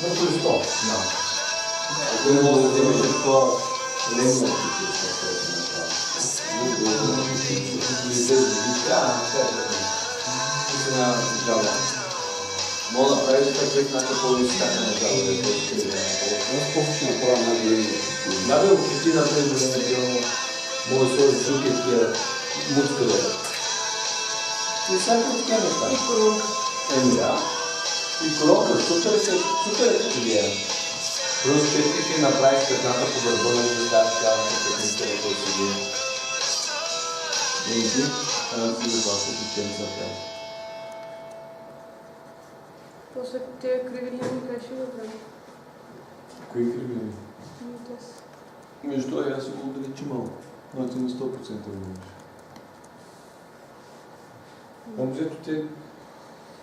Върху 100. Да. Ако не може да вземеш такова ленно отпитие, което е направо. Не се сбудика, наистина жаба. Мога да правиш така, някакво по-изкача на жаба, да е по-скрива. Аз колко ще направя на големи. Да, бе, опити на тези големи, може да сложи други такива мускули. И всяка такива неща. И коронка. Да. И коронка, супер е като идея. Просто че искаш и направиш петната по гърба, но да ставаш казвам, че петните е който си бие. И ти, си запасва печенца в тях. После тия кривини как ще го прави? Кои кривини? Те Между това и аз си го увеличи малко. Но ти на 100% увеличи. Там взето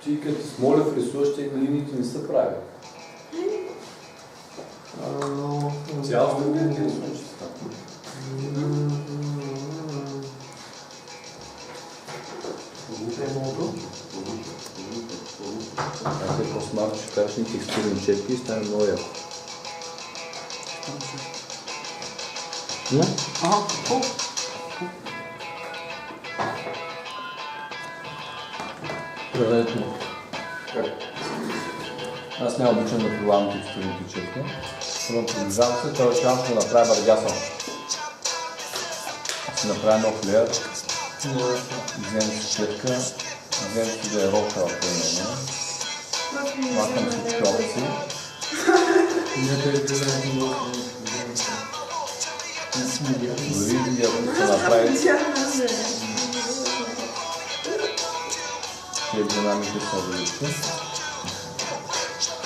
ти като Смолев рисуваш, те линиите не са прави. Цялото не ти рисуваш така. Аз е по-смарт, ще кажеш ни текстурни четки и стане много яко. Какво? Здравейте. Аз не обичам да прилагам текстурните четки. Но приближавам се, този шанс ще направя бъргясъл. Ще направя нов леер. Вземем си четка. Вземем си да е рокава примерно. Махам всички опции. Дори и ако се направи тези динамики са увеличи.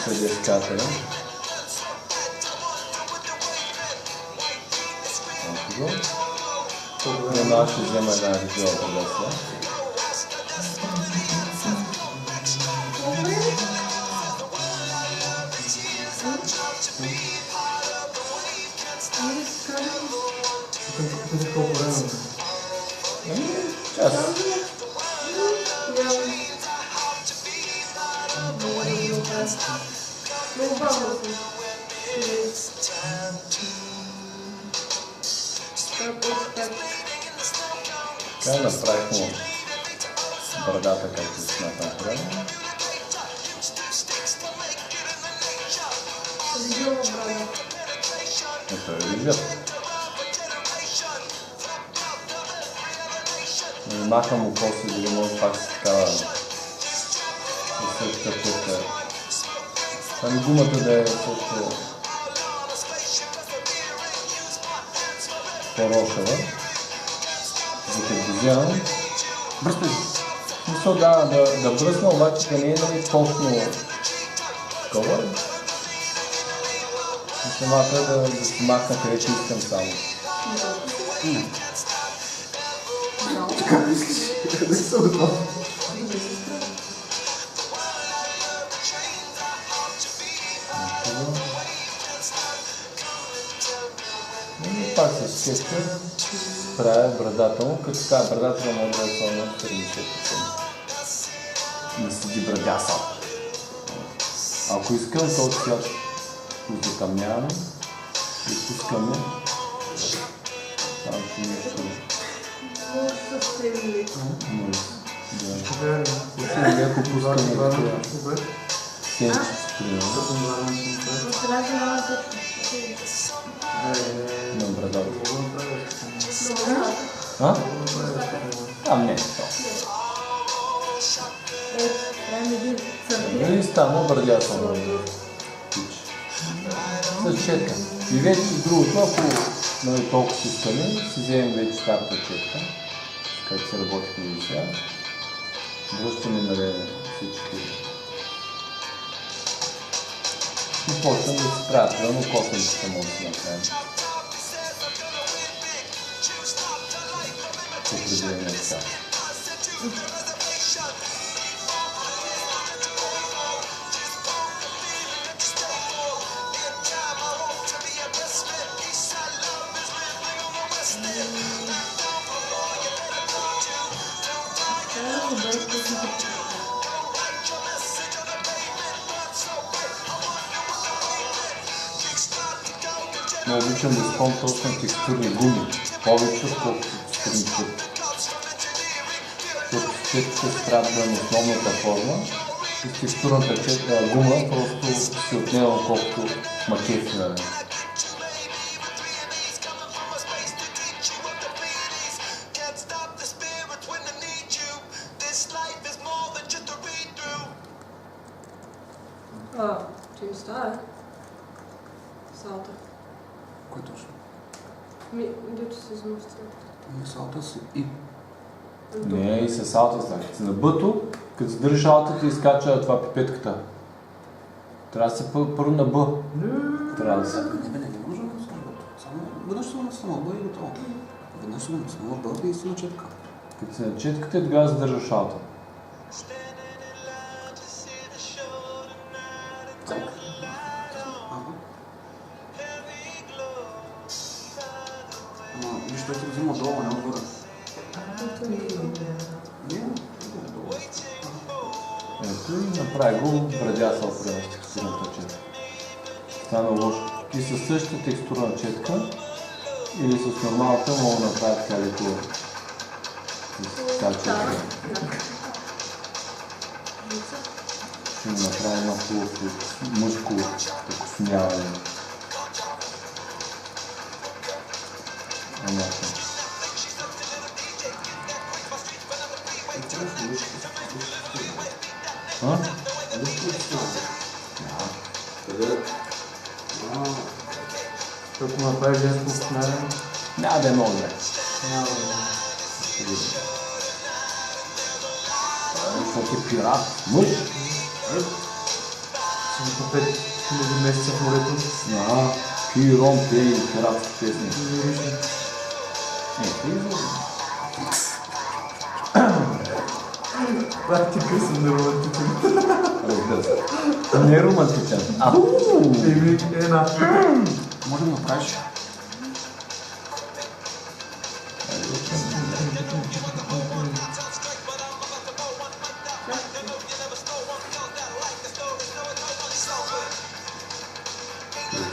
Съдескателя. Една ще взема една режима предесла. Час. много бавно съм. Така направих му брадата, както смятам време. Видео брада. Ето е виждат. Махам му после, дали може пак си такава същата четка. Ами гумата да е също по-рошава. За като вземам. Бръсна ли? Мисля да бръсна, обаче да не е точно такова. И самата да си махна където искам само. Така мислиш? Не съм готов. И пак с четка правя брадата му, като така брадата да може да е това на 40%. Да седи брадяса. Ако искам, този цвят го затъмняваме и пускаме. Там ще нещо Много съвсем леко. може да. Съвсем леко пускаме такива сенчици, примерно, Трябва да точно. на брадата. Добре. А? Не. Трябва един сърдин. Дали стана брадяса му. С четка. И вече другото, ако нали, толкова си искаме, си вземем вече старата четка, където се работи и сега. Връщаме нали, всички. И почвам да си правят, но космите може да си направим. Определени неща. но обичам да използвам точно текстурни гуми. Повече, отколкото текстурни четки. Защото четките се правят на основната форма и текстурната гума просто си отнема колкото макет. Ти остава? Салта. Кой точно? Дето се измъсти. Салта си и. Не, и с алта слага. На бъто, като задържиш алтата и изкача това пипетката. Трябва да се първо на Б. Трябва да се. Не може да се само веднъж се на Б и готово. Веднъж се на Б и си на четка. Като се на четката и тогава задържаш алта. Виж, той се взима долу, не отгоре. Ето и направи го, брадясал према с текстурната четка. Стана лошо. И със същата текстурна четка или с нормалната мога да направя така леко. С тази четка. Ще ми направи едно хубаво мъжко окосмяване. Ако направиш женско окосмяване, Няма да е много добре. няма да Защото е пират. Мъж. си по 5000 месеца в морето. Пирон, пей, пиратски песни. Лирични. Практика съм неромантичен. Разбира се. Не романтичен. Еми, една. Може да направиш.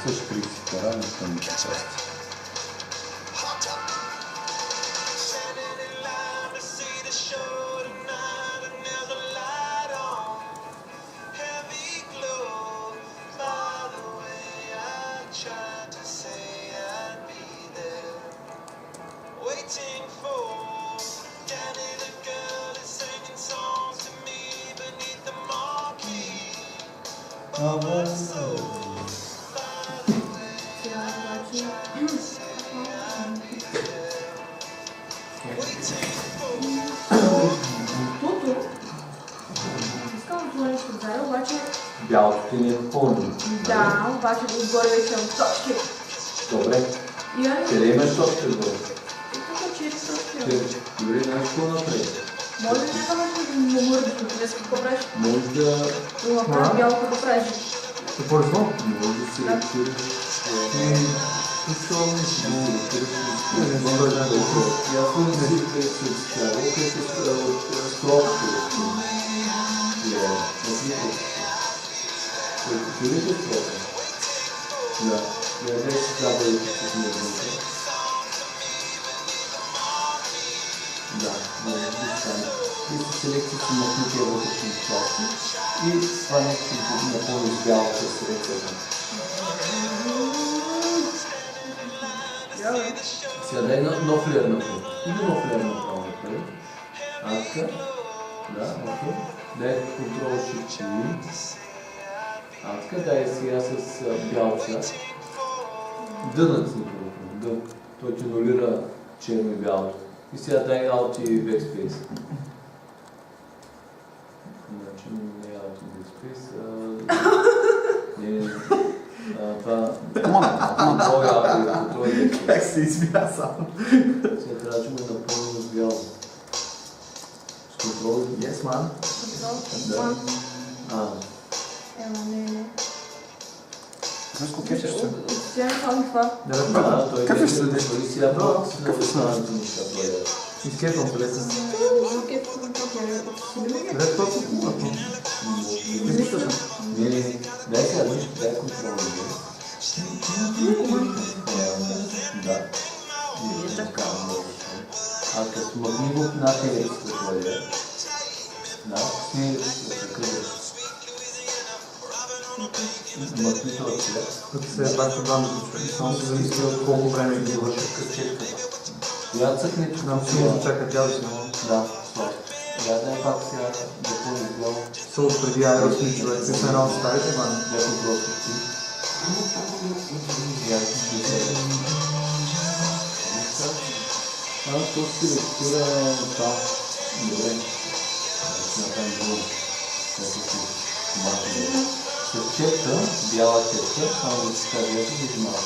Също 30 кара, не съм части. Туто, искам да това нещо да обаче Бялото ти не е пълно. да, обаче отгоре вече имам точки. Добре. И аз Къде имаш точка отгоре? тук 4 точки. Дори знаеш какво направи? Може ли да ме мърдиш, днес какво правиш? Може да... Да направя бялото да правиш. Какво е това? Може да си речираш... Ясно не си представя, където е строфка. Чудите строфка? Да. Не е си трябва да си смирните. Да, може да стане. И с селекция си махнете вътрешни части и това нещо ще напълно с бялата селекцията. Сега дай нов лер направо. Или нов лер направо направи. Атка. Да, окей. Дай контрол shift Атка, дай сега с бял цвят. Дънът си дън. Той ти нулира черно и бялото. И сега дай Alt и Backspace. Значи не е Alt и Backspace, това... Как се измя само? Сега трябва да го напълним с бяло. С контрол? Yes, man. Контрол? Не. Знаеш кефиш се? Отсявам само това. Да, той Кефиш се? И сега Кефиш се? Изкефвам се лесно. Не, дай сега, дай контрол. Смъкни го на телевизията твоя. Да, сни къде. Смъкни това цвет. Като се е бак това да човек. Само се зависи от колко време ги довърши. Качетката. Я цъкни тук. Нам сигурно чака тя да си много. Да, слава. Я да е пак сега да по-изглава. Са от преди Aerosmith човек. Ти са една от старите бани. Да по-просто ти. Я ти се. Аз то си лектира това. Добре. Ще направим друго. Което си комарка. С четка, бяла четка, само да си кажа, ето вижда малко.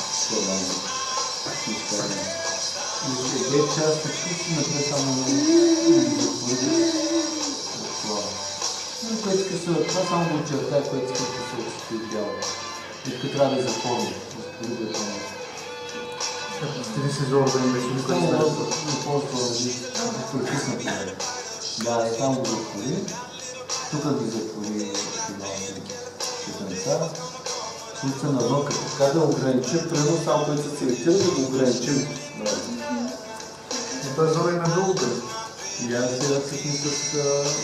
И две части си напред само да затвори от това. Но което иска се от това, само да очертая, което иска се от бяло. И тук трябва да е затворно. Затвори да е Стиди си зор да им беше никой не знае. Да, и там го затвори. Тук ги затвори четенца. Които са навън, като така да ограничим, примерно само който се селектира, да го ограничим. Но той зор им е дълго къде. И аз сега цъкни с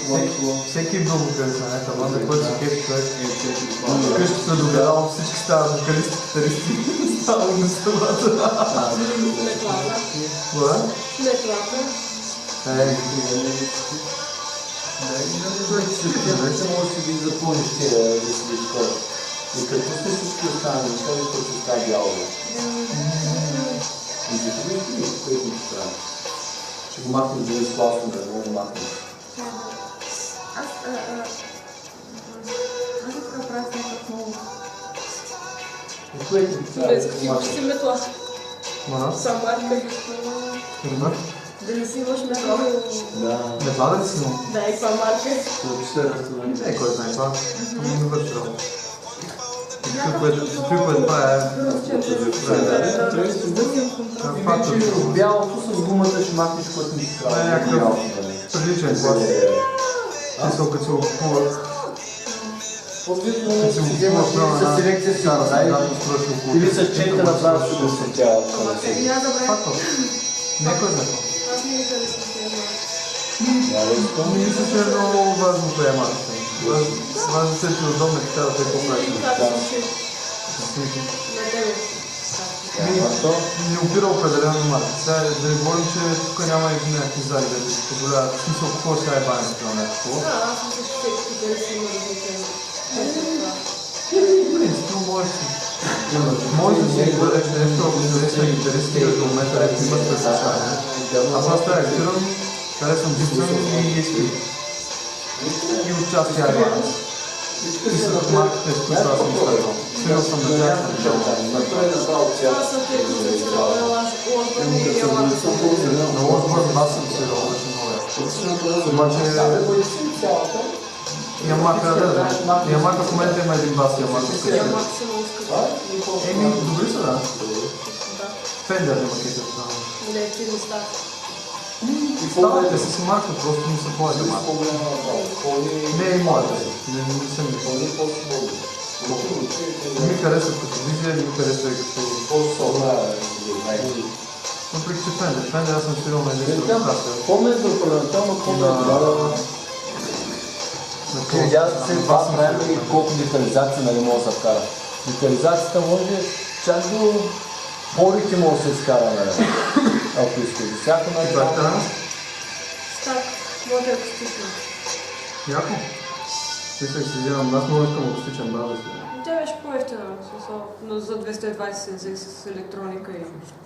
лънко. Всеки е дълго къде са, не? Това да който се кефи човек. Къщи се догледал, всички стават вокалисти, китаристи. Става на самата. Кога? Вече може да ги запълниш тия да си изкора. И като сме всички останали, това е което става бяло. И за това е което ти трябва. Ще го махнем да е сласно, да не го махнем. Аз искам да правя някакъв много. Което ти трябва да го Ще си метла. Мана? Самарка. Трудна? Да не си имаш метла. Да. Не това да ли си имал? Да, и това марка. Ще разтоварим. Не, кой знае това. Не върши работа. Всичко, което това е... Бялото с гумата ще махнеш, което ми се трябва. Това е някакъв различен клас. Мисъл, като се го купуват. Като се го купуват с селекция си направи. Или с чейка направо ще го сетява. Факто. Некой знае това. Аз не мисля да съм се Мисля, че е много важно да е марката. Важно е, че удобна китара, тъй по-правилно. На тебе. Не опира определено марка. Сега да не говорим, че тук няма и някакви зали, да ти позволяват. В смисъл, какво сега е бането на някакво? Аз мисля, че всеки да си има различен. Принципно можеш си. Може да си избереш нещо, ако не наистина интереси до момента, където имаш предпочитание. Аз трябва да избирам, харесвам Gibson и ESP. И отчасти Ibanez. И са марките, с които аз съм изтървал. Свирил съм на тях на началото. Аз съм те концентрирала на Лосбърн и Ямаха. На Лосбърн бас съм свирил, беше много яко. Обаче Ямаха, да. Ямаха в момента има един бас, Ямаха с Ямаха са много скъпи. Еми, добри са, да. Да. Фендер има китър. Не, ти не става. Ставате с марка, просто не са твоите марка. Не е и моята. Не са ми. Не ми харесват като визия, не ми харесва и като... Въпреки че Фендер, аз съм свирил на един друг кастер. Помнят за първоначално видя се това време и колко детализация нали може да се вкара. Детализацията може чак до порите може да се изкара, нали? Ако искаш. Всяко на това. Стак, може акустично. Яко? Мислех си вземам, аз много искам акустичен база. Тя беше по-ефтина, но за 220 се взех с електроника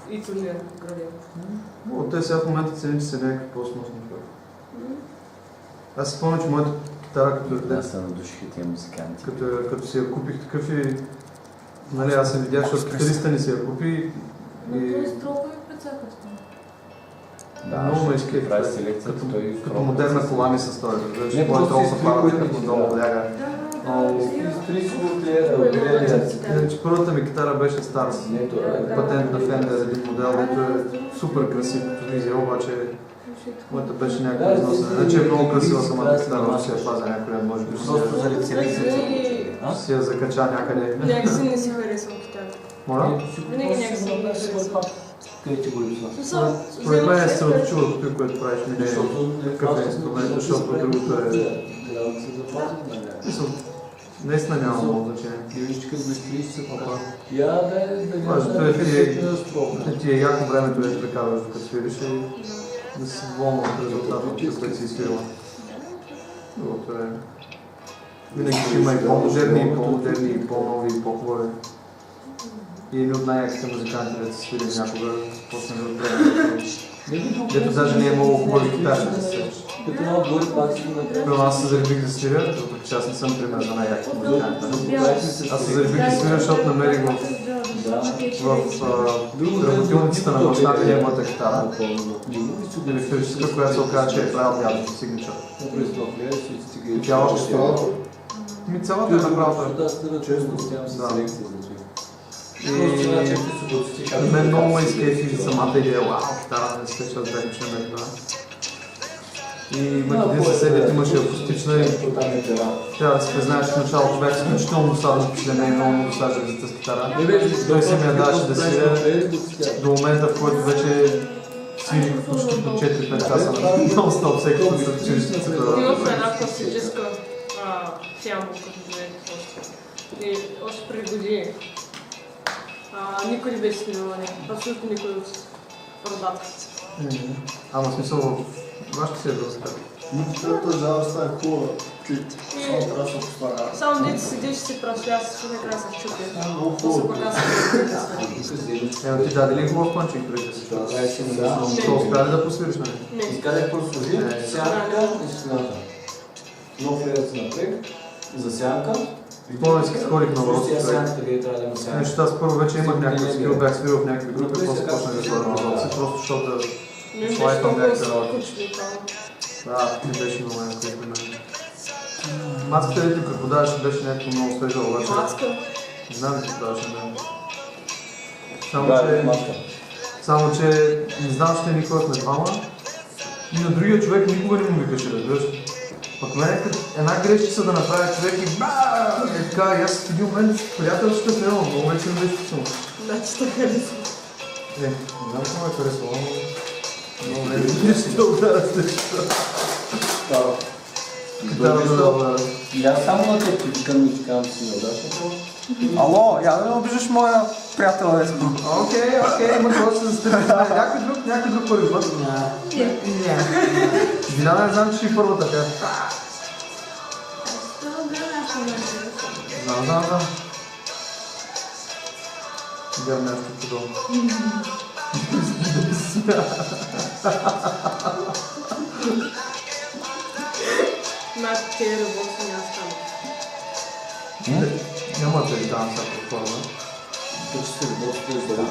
и турнир градил. Те сега в момента цените са някакви по-смъсни. Аз си спомня, че моята китара, като е Да се надушиха тия музиканти. като си я купих такъв и... Нали, аз се видях, защото китариста ни си я купи Но и... той строго и прецакат. Много ме изкефи. прави селекцията, той Като модерна кола ми се стори. Не, Моят просто рол си са изтри, парата, които като ти долу да. ляга. Изтри си го гледа. Иначе първата ми китара беше Stars. Патент на Fender, един модел, който е супер красив като визия, обаче моята беше някаква износена. Иначе е много красива самата китара, но ще я пазя някъде, може би Просто заради селекцията. ще я закача някъде. Някакси не си харесвам китара. Моля? Винаги някакси не харесвам. къде ти го липсва? Според мен се отчува това, което правиш, не е какъв е инструмент, защото другото е... Трябва да се запази на нея. Мисъл, наистина няма много значение. И вижте как го изтриеш се Опа. Я да Важното е ти е яко времето да прекарваш докато свириш и да си доволна от резултата, който си изсвирила. Другото е... Винаги ще има и по-модерни, и по-нови, и по-хубави. И едни от най-яките музиканти да се свирим някога, почнем от време. Дето даже не е много хубави китари да се свириш. Като много добър пак си го направиш. Първо аз се заребих да свиря, защото че аз не съм пример за най-яките музиканти. Аз се заребих да свиря, защото намерих в работилницата на баща ми неговата китара. Електрическа, която се оказа, че е правил дядото сигничър. И тя още струва. Цялата е направата. И мен много ме изкефи самата идея, вау, китара не се защото бях че не това. И един съседът имаше акустична и трябва да се признаеш в началото, бях изключително досаден впечатление и много досаждах за тази китара. Той си ми я даваше да свиря до момента, в който вече свирих почти по 4-5 часа нон-стоп всеки път за училището. Имах една класическа пиано, като и още преди години. Никой не беше снимал, абсолютно никой от родата. Ама в смисъл, вашето си е доста. Музиката жалостта е хубава. Само трябва да се постара. Само дете седиш и се прасвяс, че накрая се вчупя. Много То се хубаво. пък аз Ето ти даде ли хубав пънчик преди да си? То успя ли да посвириш на него? не. Изкарах прослужи, сянка и сняка. Нов ред напред, за сянка. Помня си, ходих на Простия въпроси. сянка, къде трябва да има сянка. Нещо, аз първо вече имах някакъв скил, бях свирил в някакви групи, после почнах да ходя на въпроси, просто защото да... Не беше Слайфам толкова някакви работи. скучно там. Да, не беше много някакво при мен. Мацката ли ти преподаваше, беше някакво много свежо, обаче. Мацка. Не знам ли преподаваше на мен. Маска. Само че не знам, че никога сме двама. И на другия човек никога не му викаше, разбираш. Пък мен една грешка да направи човек и баа! Е така, и аз в един момент приятелството е много, много вече не беше писано. Значи така ли са? Не знам какво ме харесва, но не виждаш да образ нещо. Китара да образ. И аз само на теб ти викам и казвам си на удачата. Ало, я да не обиждаш моя приятел Еско. Окей, има какво да се застъпи. Някой друг първи път. Вина не знам, че ще и първата тя. Знам. Гледам нещо подобно. Значи те работи няма стана. Няма да ви давам всяка форма. Тук ще се работите за да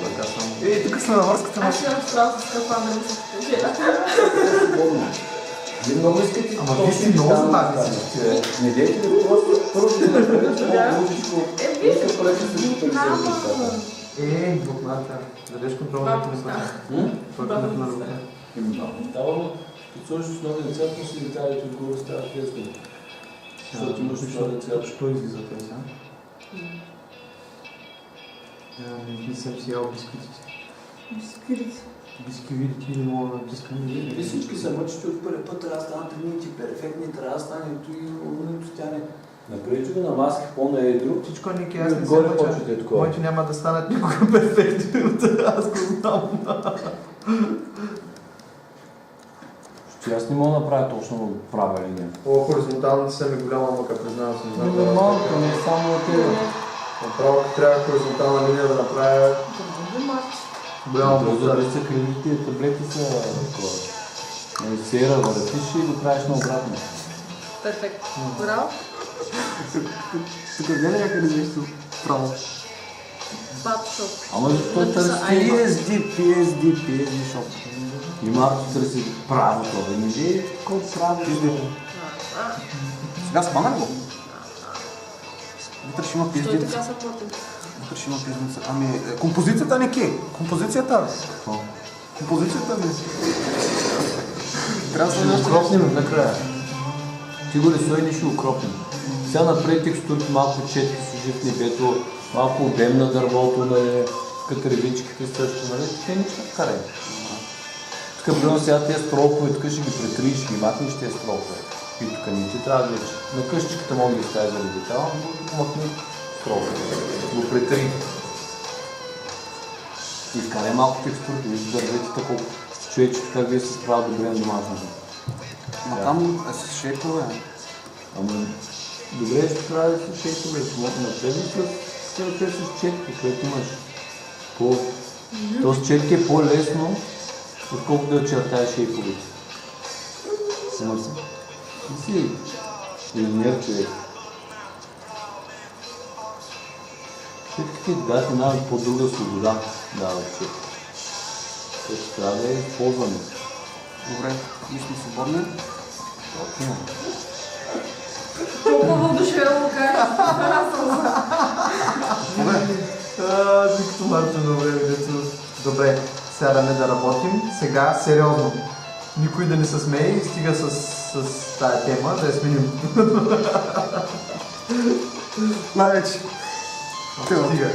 Така само. Тук сме на връзката на... Аз имам справа с капана да се кажа. Вие много искате Ама вие си много знаете всички. Не дейте да просто първо да направите по-лъжичко. Виж, Нека проекта се случва да Букната. Дадеш контрол на телефона. Пътната на рука. Давам, като сложиш основни деца, но си деталите отгоре стават лесно. Защото имаш основни деца. Що излиза тези, а? Не съм си ял бисквитите. Бисквитите не мога да натискам. Вие всички се мъчите от първи път, трябва да станат едните перфектни, трябва да стане и умното стяне. Направите го на маски по-на едро. Всичко Ники, аз не се Горе мъча. почвате такова. Моите няма да станат никога перфектни, аз го знам. Аз не мога да направя точно права линия. О, хоризонталната са ми голяма мъка, признавам се. Не знам. Малко, не само от тебе. Направо, ако трябва хоризонтална линия да направя голяма Бързо мъка. да са кривите таблети са такова. Нали, сера, въртиш и го правиш наобратно. Перфектно. Браво. Тук гледа някъде нещо право. Батшоп. Ама защо търси? PSD шоп. И малко търси правото. Да не вие колко право ще Сега спана ли го? Вътре ще има Той пиздец. така са платен. Вътре ще има пиздец. Ами, композицията не ке. Композицията. Какво? Композицията ми. Трябва да Ще се го нещо. кропнем накрая. Ти го рисувай, ние ще го кропнем. Сега направи текстурки малко четки, служи в небето, малко обем на дървото, нали. Като рибичките също, нали? Те нищо не карай. Тук, примерно сега тези стропове, тук ще ги претрииш, ще ги махнеш тези стропове. И тук не ти трябва да вече. На къщичката мога да ги ставя за рибитала, но тук махни стропове. Го претри. И вкарай малко текстурите, виж дърветите колко човечета вие се справят добре на домашното. Ма там е с шейкове. Ама добре ще трябва да се шейкове, напреди с четки, което имаш то с четки е по-лесно, отколкото да чертаеш шейковете. Ама си. Ти си инженер човек. Четките дадат една по-друга свобода дават четки. Което трябва да е използване. Добре, ние сме свободни. Точно. Толкова душевно кажа. Добре. Ти като Марто на времето. Добре, сядаме да работим. Сега сериозно. Никой да не се смее и стига с тая тема, да я сменим. Най-вече. Стига.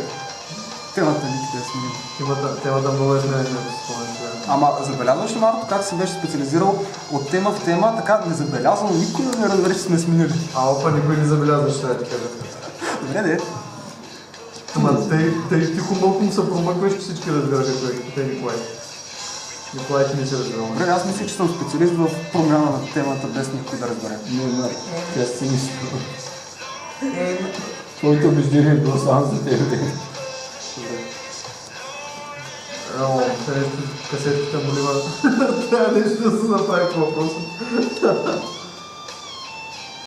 Темата ни да сменим. Темата много е сменена, да си спомням. Ама забелязваш ли, Марто, как се беше специализирал от тема в тема, така незабелязано, никой да не разбере, че сме сменили. Опа, никой не забелязва, ще да ти кажа. Добре, де. Ама тъй тихо малко му се промъкваш, че всички разбираха кой е Николай. Николай ти не се разбира. Добре, аз мисля, че съм специалист в промяна на темата, без никой да разбере. Не, тя си нищо. Твоето убеждение е било само за тебе. Касетката му лива. Трябва нещо да се направи по въпроса.